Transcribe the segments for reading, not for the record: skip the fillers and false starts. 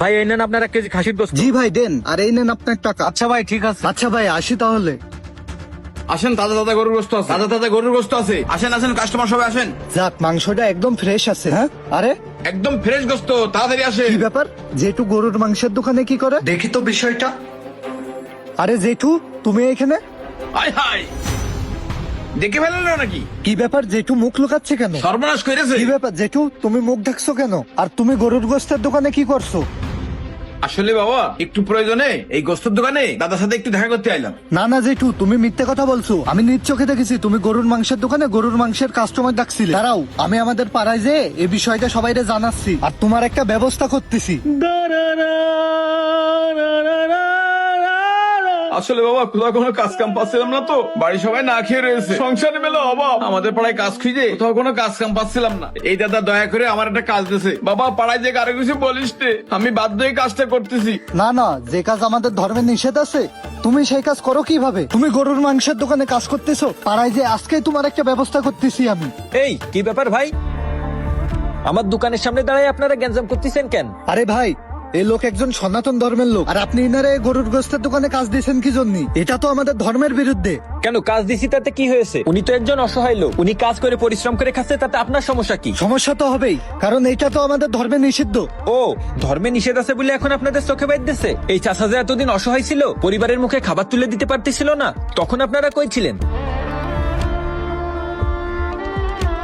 ভাই এই নেন আপনার 1 কেজি খাসির গোশত। জি ভাই দেন, আর এই নেন আপনার টাকা। আচ্ছা ভাই ঠিক আছে। আচ্ছা ভাই আসি তাহলে। আসেন, তাজা তাজা গরুর গোশত আছে, তাজা তাজা গরুর গোশত আছে। আসেন আসেন, কাস্টমার সবাই আসেন। যাক, মাংসটা একদম ফ্রেশ আছে। হ্যাঁ, আরে একদম ফ্রেশ গোশত, তাড়াতাড়ি আসেন। কি ব্যাপার, জেঠু গরুর মাংসের দোকানে কি করে? দেখি তো বিষয়টা। আরে জেঠু, তুমি এখানে? হায় হায়, দেখে ফেললো নাকি? কি ব্যাপার জেঠু, মুখ লুকাচ্ছে কেন? সর্বনাশ করেছে। কি ব্যাপার জেঠু, তুমি মুখ ঢাকছো কেন? আর তুমি গরুর গোস্তের দোকানে কি করছো? আসলে বাবা, একটু প্রয়োজনে এই গোশতের দোকানে দাদার সাথে একটু দেখা করতে আইলাম। না না জেঠু, তুমি মিথ্যে কথা বলছো। আমি নিজ চোখে দেখেছি তুমি গরুর মাংসের দোকানে গরুর মাংসের কাস্টমার ডাকছিলে। দাঁড়াও, আমি আমাদের পাড়ায় যে এই বিষয়টা সবাইরে জানাচ্ছি, আর তোমার একটা ব্যবস্থা করতেছি। আসলে বাবা, কোথাও কোনো কাজ কাম পাচ্ছিলাম না তো, বাড়ি সবাই না খেয়ে রয়েছে, সংসারে মেলে অভাব। আমাদের পাড়ায় কাজ খুঁজে কোথাও কোনো কাজ কাম পাচ্ছিলাম না। এই দাদা দয়া করে আমার একটা কাজ দিয়েছে। বাবা, পাড়ায় যে কারো কিছু বলিস নে, আমি বাধ্য হয়ে কাজটা করতেছি। না না, যে কাজ আমাদের ধর্মে নিষেধ আছে তুমি সেই কাজ করো কিভাবে? তুমি গরুর মাংসের দোকানে কাজ করতেছো, পাড়ায় যে আজকেই তোমার একটা ব্যবস্থা করতেছি আমি। এই কি ব্যাপার ভাই, আমার দোকানের সামনে দাঁড়ায় আপনারা গ্যাঞ্জাম করতেছেন কেন? আরে ভাই, এই লোক একজন সনাতন ধর্মের লোক, আর আপনি ইনারে গরুর গোস্তের দোকানে কাজ দিয়েছেন কি জন্য? এটা তো আমাদের ধর্মের বিরুদ্ধে। কেন কাজ দিছি তাতে কি হয়েছে? উনি তো একজন অসহায় লোক, উনি কাজ করে পরিশ্রম করে খাচ্ছে, তাতে আপনার সমস্যা কি? সমস্যা তো হবেই, কারণ এটা তো আমাদের ধর্মে নিষিদ্ধ। ও, ধর্মে নিষেধ আছে বলে এখন আপনাদের চোখে বাইতেছে? এই চাচা যে এতদিন অসহায় ছিল, পরিবারের মুখে খাবার তুলে দিতে পারতেছিল না, তখন আপনারা কই ছিলেন?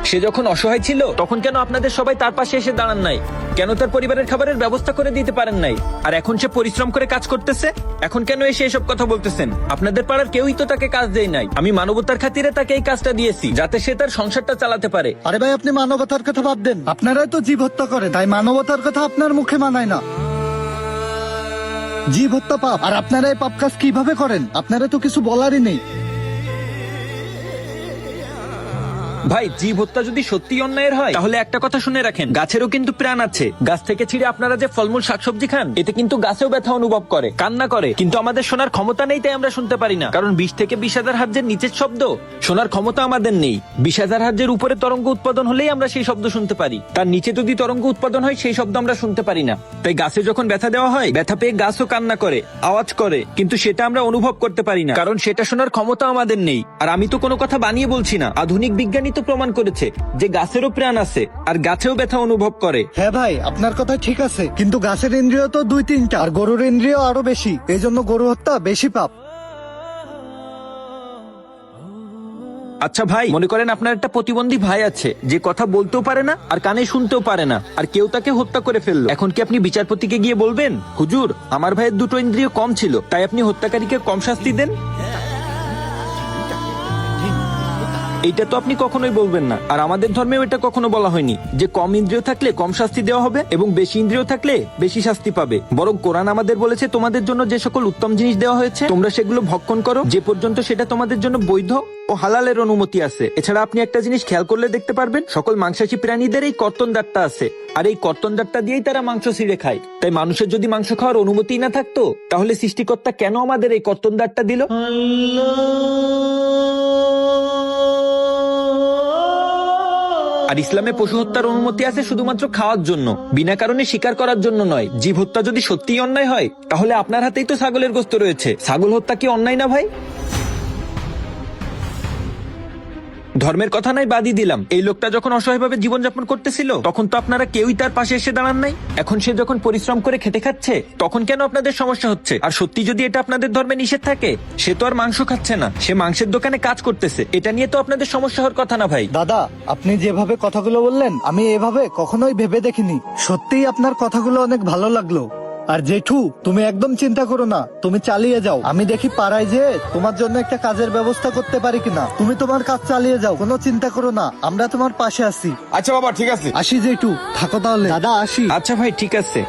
সে যখন অসহায় ছিল তখন কেন আপনাদের সবাই তার পাশে এসে দাঁড়ান নাই? কেন তার পরিবারের খাবারের ব্যবস্থা করে দিতে পারেন নাই? আর এখন সে পরিশ্রম করে কাজ করতেছে, এখন কেন এসে এসব কথা বলতেছেন? আপনাদের পাড়ার কেউই তো তাকে কাজ দেয় নাই। আমি মানবতার খাতিরে তাকে এই কাজটা দিয়েছি, যাতে সে তার সংসারটা চালাতে পারে। আরে ভাই, আপনি মানবতার কথা বাদ দেন, আপনারাই তো জীব হত্যা করেন, তাই মানবতার কথা আপনার মুখে মানায় না। জীব হত্যা পাপ, আর আপনারা এই পাপ কাজ কিভাবে করেন? আপনারা তো কিছু বলারই নেই। ভাই, জীব হত্যা যদি সত্যি অন্যায়ের হয়, তাহলে একটা কথা শুনে রাখেন, গাছেরও কিন্তু প্রাণ আছে। গাছ থেকে ছিঁড়ে আপনারা যে ফলমূল শাকসবজি খান, এতে কিন্তু গাছেও ব্যথা অনুভব করে, কান্না করে, কিন্তু আমাদের শোনার ক্ষমতা নেই, তাই আমরা শুনতে পারি না। কারণ 20 থেকে 20,000 হার্জের নিচের শব্দ শোনার ক্ষমতা আমাদের নেই। 20,000 হার্জের উপরে তরঙ্গ উৎপাদন হলেই আমরা সেই শব্দ শুনতে পারি, তার নিচে যদি তরঙ্গ উৎপাদন হয় সেই শব্দ আমরা শুনতে পারি না। তাই গাছে যখন ব্যথা দেওয়া হয়, ব্যথা পেয়ে গাছও কান্না করে, আওয়াজ করে, কিন্তু সেটা আমরা অনুভব করতে পারি না, কারণ সেটা শোনার ক্ষমতা আমাদের নেই। আর আমি তো কোনো কথা বানিয়ে বলছি না, আধুনিক বিজ্ঞানী তো প্রমাণ করেছে যে গাছেরও প্রাণ আছে, আর গাছেও ব্যথা অনুভব করে। হ্যাঁ ভাই, আপনার কথা ঠিক আছে, কিন্তু গাছের ইন্দ্রিয় তো 2-3টা, আর গরুর ইন্দ্রিয় আরো বেশি, এই জন্য গরু হত্যা বেশি পাপ। আচ্ছা ভাই, মনে করেন আপনার একটা প্রতিবন্ধী ভাই আছে, যে কথা বলতেও পারে না আর কানে শুনতেও পারে না, আর কেউ তাকে হত্যা করে ফেললো। এখন কি আপনি বিচারপতিকে গিয়ে বলবেন, হুজুর আমার ভাইয়ের 2টো ইন্দ্রিয় কম ছিল, তাই আপনি হত্যাকারীকে কম শাস্তি দেন? এইটা তো আপনি কখনোই বলবেন না। আর আমাদের ধর্মেও এটা কখনো বলা হয়নি যে কম ইন্দ্রিয় থাকলে কম শাস্তি দেওয়া হবে এবং বেশি ইন্দ্রিয় থাকলে বেশি শাস্তি পাবে। বরং কোরআন আমাদের বলেছে, তোমাদের জন্য যে সকল উত্তম জিনিস দেওয়া হয়েছে তোমরা সেগুলো ভক্ষণ করো, যে পর্যন্ত সেটা তোমাদের জন্য বৈধ ও হালালের অনুমতি আছে। এছাড়া আপনি একটা জিনিস খেয়াল করলে দেখতে পারবেন, সকল মাংসাশী প্রাণীদের এই কর্তন দাঁতটা আছে, আর এই কর্তন দাঁতটা দিয়েই তারা মাংস ছিঁড়ে খায়। তাই মানুষের যদি মাংস খাওয়ার অনুমতি না থাকতো, তাহলে সৃষ্টিকর্তা কেন আমাদের এই কর্তন দাঁতটা দিল? আর ইসলামে পশু হত্যার অনুমতি আছে শুধুমাত্র খাওয়ার জন্য, বিনা কারণে শিকার করার জন্য নয়। জীব হত্যা যদি সত্যিই অন্যায় হয়, তাহলে আপনার হাতেই তো ছাগলের গোশত রয়েছে। ছাগল হত্যা কি অন্যায় না ভাই? ধর্মের কথা নাই বাদই দিলাম, এই লোকটা যখন অসহায়ভাবে জীবনযাপন করতেছিল, তখন তো আপনারা কেউই তার পাশে এসে দাঁড়ান নাই। এখন সে যখন পরিশ্রম করে খেটে খাচ্ছে, তখন কেন আপনাদের সমস্যা হচ্ছে? আর সত্যি যদি এটা আপনাদের ধর্মে নিষেধ থাকে, সে তো আর মাংস খাচ্ছে না, সে মাংসের দোকানে কাজ করতেছে, এটা নিয়ে তো আপনাদের সমস্যা হওয়ার কথা না ভাই। দাদা, আপনি যেভাবে কথাগুলো বললেন আমি এভাবে কখনোই ভেবে দেখিনি। সত্যিই আপনার কথাগুলো অনেক ভালো লাগলো। আর জেঠু, তুমি একদম চিন্তা করো না, তুমি চালিয়ে যাও, আমি দেখি পাড়ায় যে তোমার জন্য একটা কাজের ব্যবস্থা করতে পারি কিনা। তুমি তোমার কাজ চালিয়ে যাও, কোনো চিন্তা করো না, আমরা তোমার পাশে আছি। আচ্ছা বাবা, ঠিক আছে। আসি জেঠু, থাকো তাহলে। দাদা আসি। আচ্ছা ভাই, ঠিক আছে।